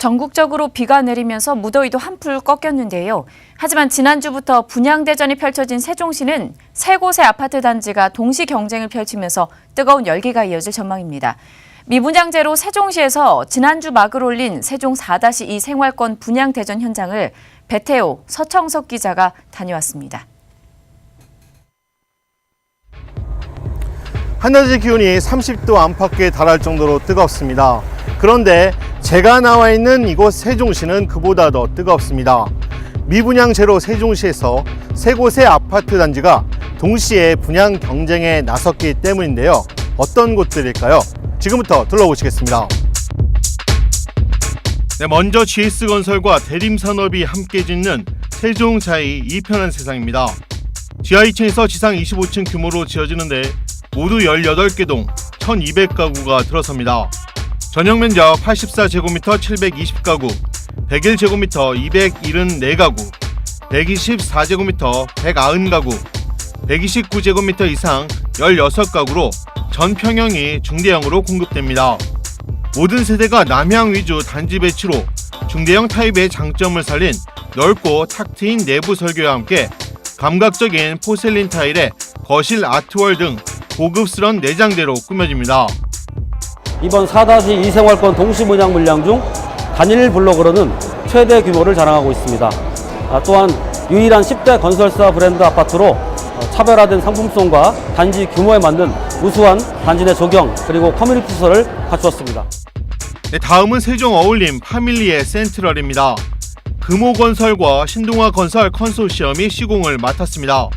전국적으로 비가 내리면서 무더위도 한풀 꺾였는데요. 하지만 지난주부터 분양대전이 펼쳐진 세종시는 세 곳의 아파트 단지가 동시 경쟁을 펼치면서 뜨거운 열기가 이어질 전망입니다. 미분양제로 세종시에서 지난주 막을 올린 세종 4-2 생활권 분양대전 현장을 배태호, 서청석 기자가 다녀왔습니다. 한낮의 기온이 30도 안팎에 달할 정도로 뜨겁습니다. 그런데 제가 나와 있는 이곳 세종시는 그보다 더 뜨겁습니다. 미분양제로 세종시에서 세 곳의 아파트 단지가 동시에 분양 경쟁에 나섰기 때문인데요. 어떤 곳들일까요? 지금부터 둘러보시겠습니다. 먼저 GS건설과 대림산업이 함께 짓는 세종자이 2편한 세상입니다. 지하 2층에서 지상 25층 규모로 지어지는데 모두 18개 동 1200가구가 들어섭니다. 전용 면적 84제곱미터 720가구, 101제곱미터 274가구, 124제곱미터 190가구, 129제곱미터 이상 16가구로 전 평형이 중대형으로 공급됩니다. 모든 세대가 남향 위주 단지 배치로 중대형 타입의 장점을 살린 넓고 탁 트인 내부 설계와 함께 감각적인 포셀린 타일에 거실 아트월 등 고급스러운 내장재로 꾸며집니다. 이번 4-2 생활권 동시 분양 물량 중 단일 블록으로는 최대 규모를 자랑하고 있습니다. 또한 유일한 10대 건설사 브랜드 아파트로 차별화된 상품성과 단지 규모에 맞는 우수한 단지 내 조경 그리고 커뮤니티설을 갖추었습니다. 다음은 세종 어울림 파밀리의 센트럴입니다. 금호건설과 신동아건설 컨소시엄이 시공을 맡았습니다.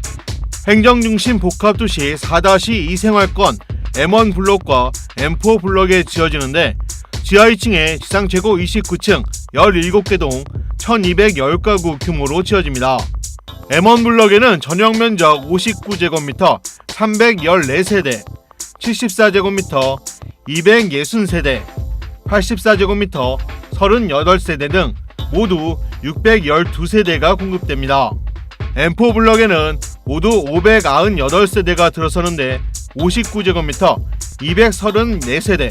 행정중심 복합도시 4-2 생활권 M1 블록과 M4 블록에 지어지는데 지하 2층에 지상 최고 29층 17개 동 1210가구 규모로 지어집니다. M1 블록에는 전용 면적 59제곱미터 314세대, 74제곱미터 260세대, 84제곱미터 38세대 등 모두 612세대가 공급됩니다. M4 블록에는 모두 598세대가 들어서는데 59제곱미터 234세대,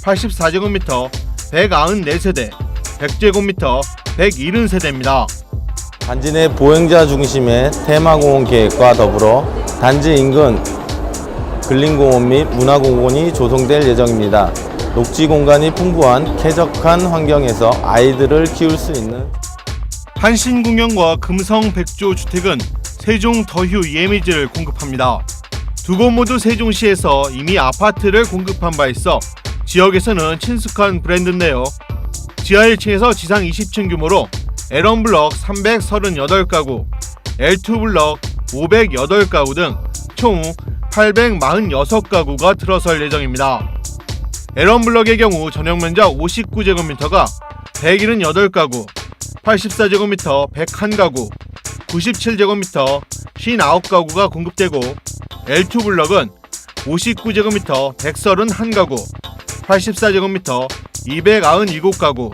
84제곱미터 194세대, 100제곱미터 170세대입니다. 단지 내 보행자 중심의 테마공원 계획과 더불어 단지 인근 근린공원 및 문화공원이 조성될 예정입니다. 녹지 공간이 풍부한 쾌적한 환경에서 아이들을 키울 수 있는 한신궁영과 금성 백조 주택은 세종 더휴 예미지를 공급합니다. 두 곳 모두 세종시에서 이미 아파트를 공급한 바 있어 지역에서는 친숙한 브랜드인데요. 지하 1층에서 지상 20층 규모로 L1 블럭 338가구, L2 블럭 508가구 등 총 846가구가 들어설 예정입니다. L1 블럭의 경우 전용 면적 59제곱미터가 178가구, 84제곱미터 101가구, 97제곱미터 59가구가 공급되고 L2 블럭은 59제곱미터 131가구, 84제곱미터 297가구,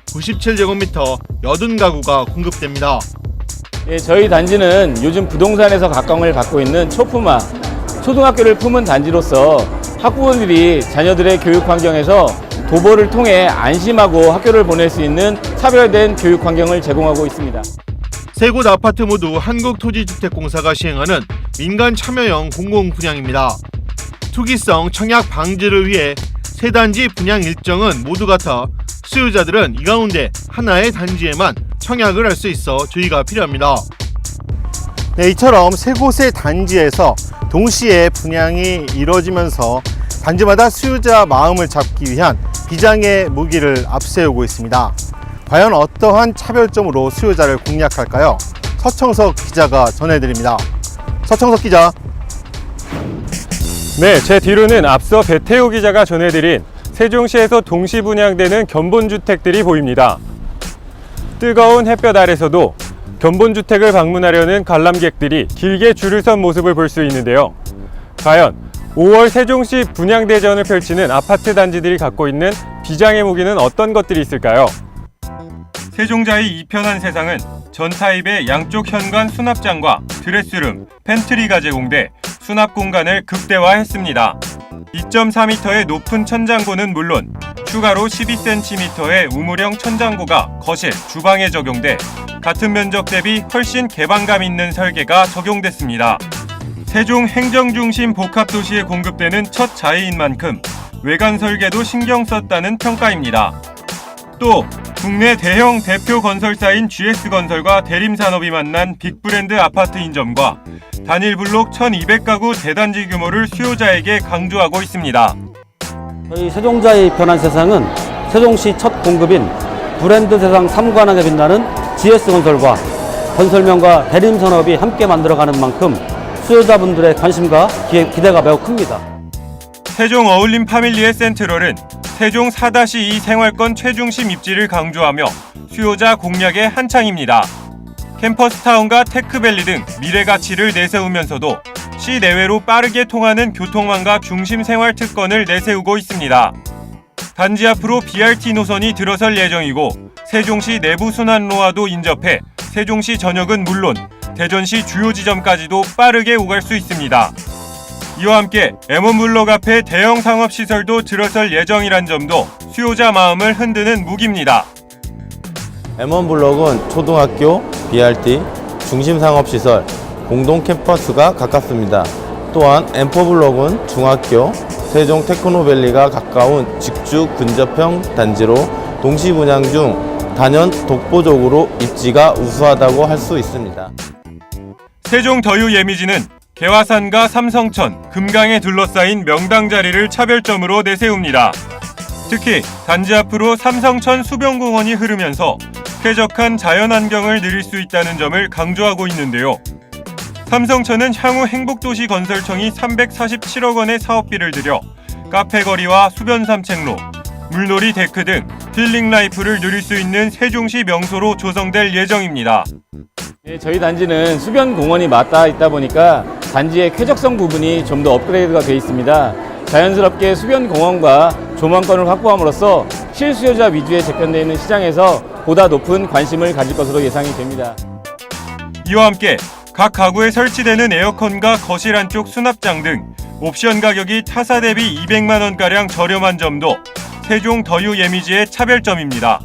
97제곱미터 80가구가 공급됩니다. 저희 단지는 요즘 부동산에서 각광을 받고 있는 초품화, 초등학교를 품은 단지로서 학부모들이 자녀들의 교육 환경에서 도보를 통해 안심하고 학교를 보낼 수 있는 차별된 교육 환경을 제공하고 있습니다. 세 곳 아파트 모두 한국토지주택공사가 시행하는 민간 참여형 공공분양입니다. 투기성 청약 방지를 위해 세 단지 분양 일정은 모두 같아 수요자들은 이 가운데 하나의 단지에만 청약을 할 수 있어 주의가 필요합니다. 이처럼 세 곳의 단지에서 동시에 분양이 이뤄지면서 단지마다 수요자 마음을 잡기 위한 비장의 무기를 앞세우고 있습니다. 과연 어떠한 차별점으로 수요자를 공략할까요? 서청석 기자가 전해드립니다. 서청석 기자. 네, 제 뒤로는 앞서 배태호 기자가 전해드린 세종시에서 동시 분양되는 견본주택들이 보입니다. 뜨거운 햇볕 아래서도 견본주택을 방문하려는 관람객들이 길게 줄을 선 모습을 볼 수 있는데요. 과연 5월 세종시 분양대전을 펼치는 아파트 단지들이 갖고 있는 비장의 무기는 어떤 것들이 있을까요? 세종자의 2편한 세상은 전 타입의 양쪽 현관 수납장과 드레스룸, 팬트리가 제공돼 수납 공간을 극대화했습니다. 2.4m의 높은 천장고는 물론 추가로 12cm의 우물형 천장고가 거실, 주방에 적용돼 같은 면적 대비 훨씬 개방감 있는 설계가 적용됐습니다. 세종 행정중심 복합도시에 공급되는 첫 자회인 만큼 외관 설계도 신경 썼다는 평가입니다. 또 국내 대형 대표 건설사인 GS건설과 대림산업이 만난 빅브랜드 아파트 인점과 단일 블록 1200가구 대단지 규모를 수요자에게 강조하고 있습니다. 저희 세종자의 변한 세상은 세종시 첫 공급인 브랜드 세상 3관왕에 빛나는 GS건설과 건설명가 대림산업이 함께 만들어가는 만큼 수요자분들의 관심과 기대가 매우 큽니다. 세종 어울림 파밀리의 센트럴은 세종 4-2 생활권 최중심 입지를 강조하며 수요자 공략에 한창입니다. 캠퍼스타운과 테크밸리 등 미래 가치를 내세우면서도 시내외로 빠르게 통하는 교통망과 중심 생활 특권을 내세우고 있습니다. 단지 앞으로 BRT 노선이 들어설 예정이고 세종시 내부 순환로와도 인접해 세종시 전역은 물론 대전시 주요 지점까지도 빠르게 오갈 수 있습니다. 이와 함께 M1블록 앞에 대형 상업시설도 들어설 예정이란 점도 수요자 마음을 흔드는 무기입니다. M1블록은 초등학교, BRT, 중심상업시설, 공동 캠퍼스가 가깝습니다. 또한 M4블록은 중학교, 세종 테크노밸리가 가까운 직주 근접형 단지로 동시 분양 중 단연 독보적으로 입지가 우수하다고 할 수 있습니다. 세종 더유 예미지는 개화산과 삼성천, 금강에 둘러싸인 명당 자리를 차별점으로 내세웁니다. 특히 단지 앞으로 삼성천 수변공원이 흐르면서 쾌적한 자연환경을 누릴 수 있다는 점을 강조하고 있는데요. 삼성천은 향후 행복도시 건설청이 347억 원의 사업비를 들여 카페거리와 수변 산책로, 물놀이 데크 등 힐링 라이프를 누릴 수 있는 세종시 명소로 조성될 예정입니다. 저희 단지는 수변 공원이 맞닿아 있다 보니까 단지의 쾌적성 부분이 좀 더 업그레이드가 되어 있습니다. 자연스럽게 수변 공원과 조망권을 확보함으로써 실수요자 위주의 재편되어 있는 시장에서 보다 높은 관심을 가질 것으로 예상이 됩니다. 이와 함께 각 가구에 설치되는 에어컨과 거실 안쪽 수납장 등 옵션 가격이 타사 대비 200만 원가량 저렴한 점도 세종 더유 예미지의 차별점입니다.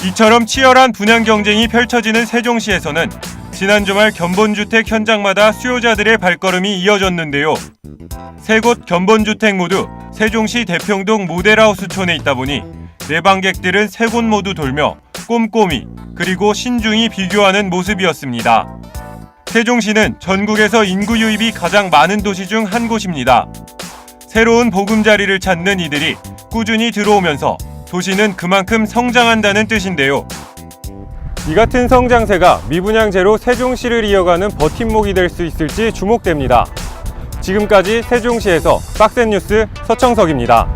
이처럼 치열한 분양 경쟁이 펼쳐지는 세종시에서는 지난 주말 견본주택 현장마다 수요자들의 발걸음이 이어졌는데요. 세 곳 견본주택 모두 세종시 대평동 모델하우스촌에 있다 보니 내방객들은 세 곳 모두 돌며 꼼꼼히 그리고 신중히 비교하는 모습이었습니다. 세종시는 전국에서 인구 유입이 가장 많은 도시 중 한 곳입니다. 새로운 보금자리를 찾는 이들이 꾸준히 들어오면서 도시는 그만큼 성장한다는 뜻인데요. 이 같은 성장세가 미분양제로 세종시를 이어가는 버팀목이 될 수 있을지 주목됩니다. 지금까지 세종시에서 빡센 뉴스 서청석입니다.